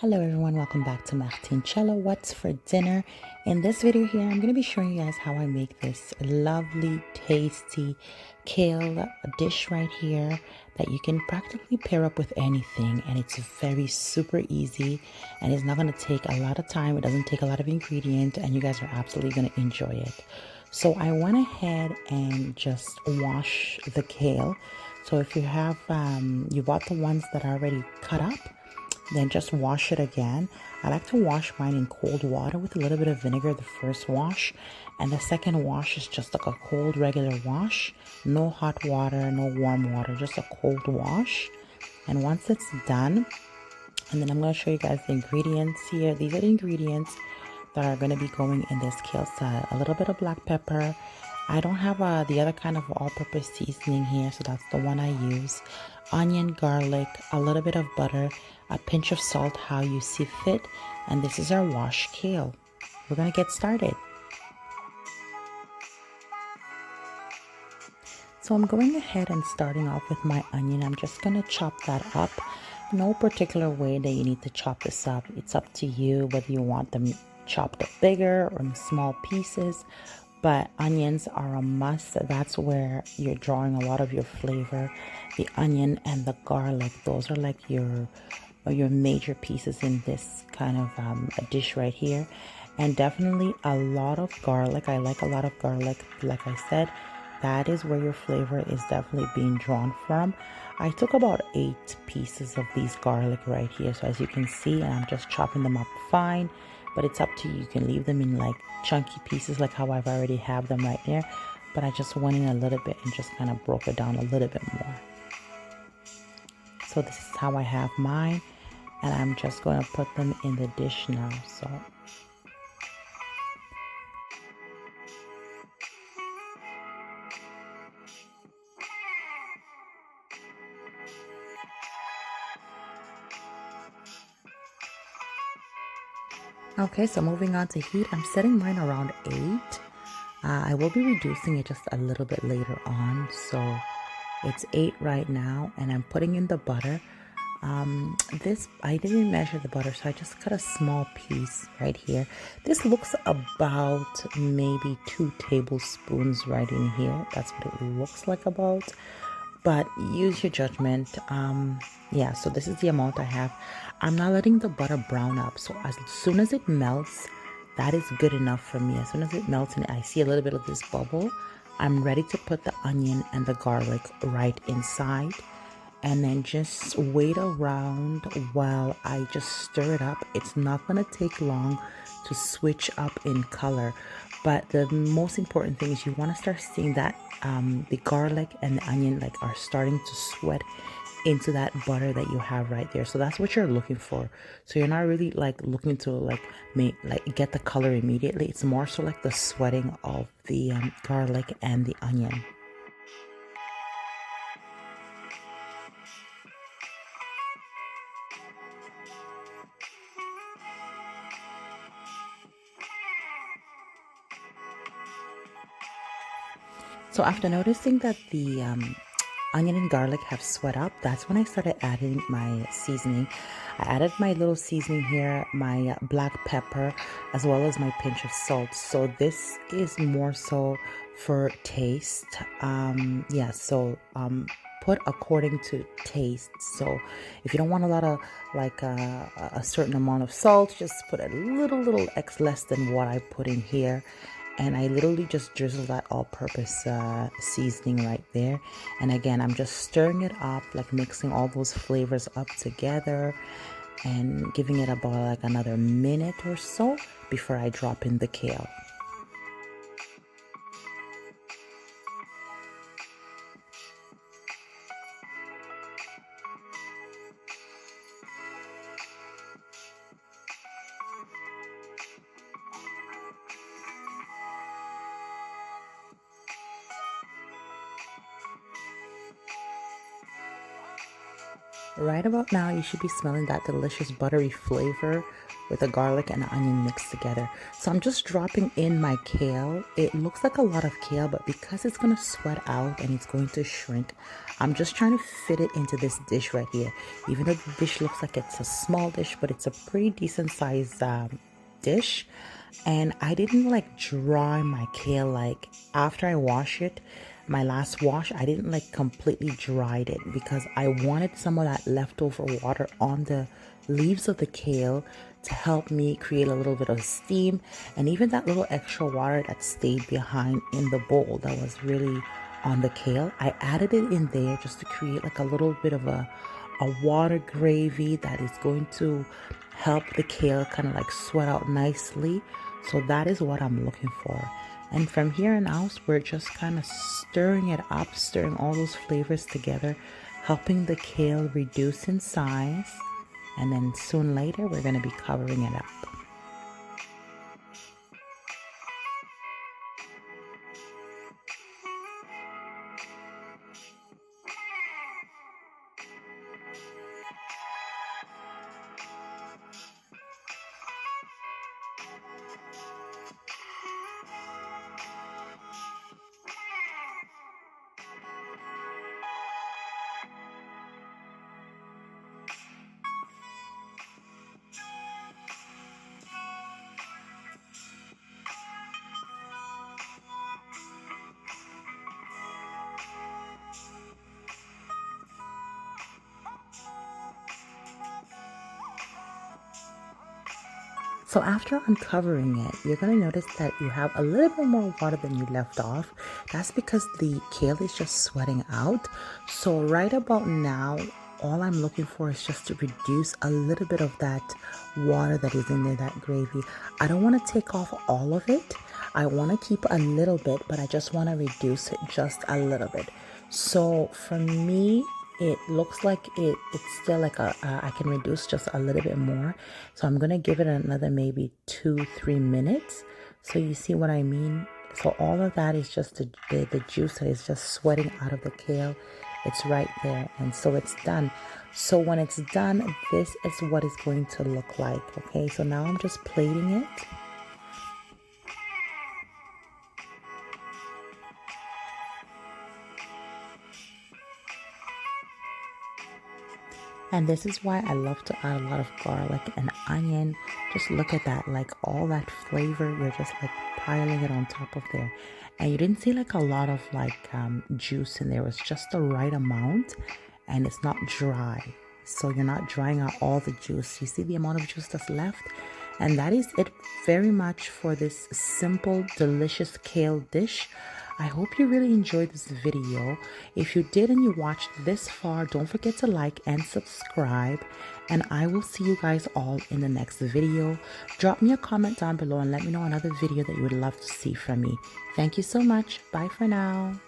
Hello everyone, welcome back to Martincello. What's for dinner? In this video here, I'm going to be showing you guys how I make this lovely, tasty kale dish right here that you can practically pair up with anything, and it's very super easy and it's not going to take a lot of time. It doesn't take a lot of ingredient and you guys are absolutely going to enjoy it. So I went ahead and just wash the kale. So if you have, you bought the ones that are already cut up, then just wash it again. I like to wash mine in cold water with a little bit of vinegar the first wash, and the second wash is just like a cold regular wash. No hot water, no warm water, just a cold wash. And once it's done, and then I'm going to show you guys the ingredients here. These are the ingredients that are going to be going in this kale salad. A little bit of black pepper. I don't have the other kind of all-purpose seasoning here, so that's the one I use. Onion, garlic, a little bit of butter, a pinch of salt, how you see fit, and this is our washed kale. We're going to get started. So I'm going ahead and starting off with my onion. I'm just going to chop that up. No particular way that you need to chop this up. It's up to you whether you want them chopped up bigger or in small pieces. But onions are a must. That's where you're drawing a lot of your flavor. The onion and the garlic, those are like your major pieces in this kind of a dish right here. And definitely a lot of garlic. I like a lot of garlic. Like I said, that is where your flavor is definitely being drawn from. I took about 8 pieces of these garlic right here. So as you can see, and I'm just chopping them up fine, but it's up to you. You can leave them in like chunky pieces like how I've already have them right there. But I just went in a little bit and just kind of broke it down a little bit more. So this is how I have mine, and I'm just going to put them in the dish now. So okay, so moving on to heat, I'm setting mine around 8. I will be reducing it just a little bit later on. So it's 8 right now, and I'm putting in the butter. This, I didn't measure the butter, so I just cut a small piece right here. This looks about maybe 2 tablespoons right in here. That's what it looks like about, but use your judgment. Yeah, so this is the amount I have. I'm not letting the butter brown up, so as soon as it melts, that is good enough for me. As soon as it melts and I see a little bit of this bubble, I'm ready to put the onion and the garlic right inside, and then just wait around while I just stir it up. It's not gonna take long to switch up in color, but the most important thing is you want to start seeing that the garlic and the onion like are starting to sweat into that butter that you have right there. So that's what you're looking for. So you're not really like looking to like get the color immediately. It's more so like the sweating of the garlic and the onion. So after noticing that the onion and garlic have sweat up, that's when I started adding my seasoning. I added my little seasoning here, my black pepper, as well as my pinch of salt. So this is more so for taste. Yeah, so put according to taste. So if you don't want a lot of like a certain amount of salt, just put a little X less than what I put in here. And I literally just drizzle that all-purpose seasoning right there. And again, I'm just stirring it up, like mixing all those flavors up together and giving it about like another minute or so before I drop in the kale. Right about now, you should be smelling that delicious buttery flavor with the garlic and the onion mixed together. So I'm just dropping in my kale. It looks like a lot of kale, but because it's going to sweat out and it's going to shrink, I'm just trying to fit it into this dish right here. Even though the dish looks like it's a small dish, but it's a pretty decent size dish. And I didn't like dry my kale like after I wash it. My last wash, I didn't like completely dried it because I wanted some of that leftover water on the leaves of the kale to help me create a little bit of steam, and even that little extra water that stayed behind in the bowl that was really on the kale, I added it in there just to create like a little bit of a water gravy that is going to help the kale kind of like sweat out nicely. So that is what I'm looking for. And from here on out, we're just kind of stirring it up, stirring all those flavors together, helping the kale reduce in size. And then soon later, we're going to be covering it up. So after uncovering it, you're going to notice that you have a little bit more water than you left off. That's because the kale is just sweating out. So right about now, all I'm looking for is just to reduce a little bit of that water that is in there, that gravy. I don't want to take off all of it. I want to keep a little bit, but I just want to reduce it just a little bit. So for me, it looks like it's still like I can reduce just a little bit more. So I'm gonna give it another maybe 2-3 minutes. So you see what I mean? So all of that is just the juice that is just sweating out of the kale. It's right there, and so it's done. So when it's done, this is what it's going to look like. Okay, so now I'm just plating it. And this is why I love to add a lot of garlic and onion. Just look at that, like all that flavor, you're just like piling it on top of there. And you didn't see like a lot of like juice in there. It was just the right amount, and it's not dry. So you're not drying out all the juice. You see the amount of juice that's left? And that is it very much for this simple, delicious kale dish. I hope you really enjoyed this video. If you did and you watched this far, don't forget to like and subscribe. And I will see you guys all in the next video. Drop me a comment down below and let me know another video that you would love to see from me. Thank you so much. Bye for now.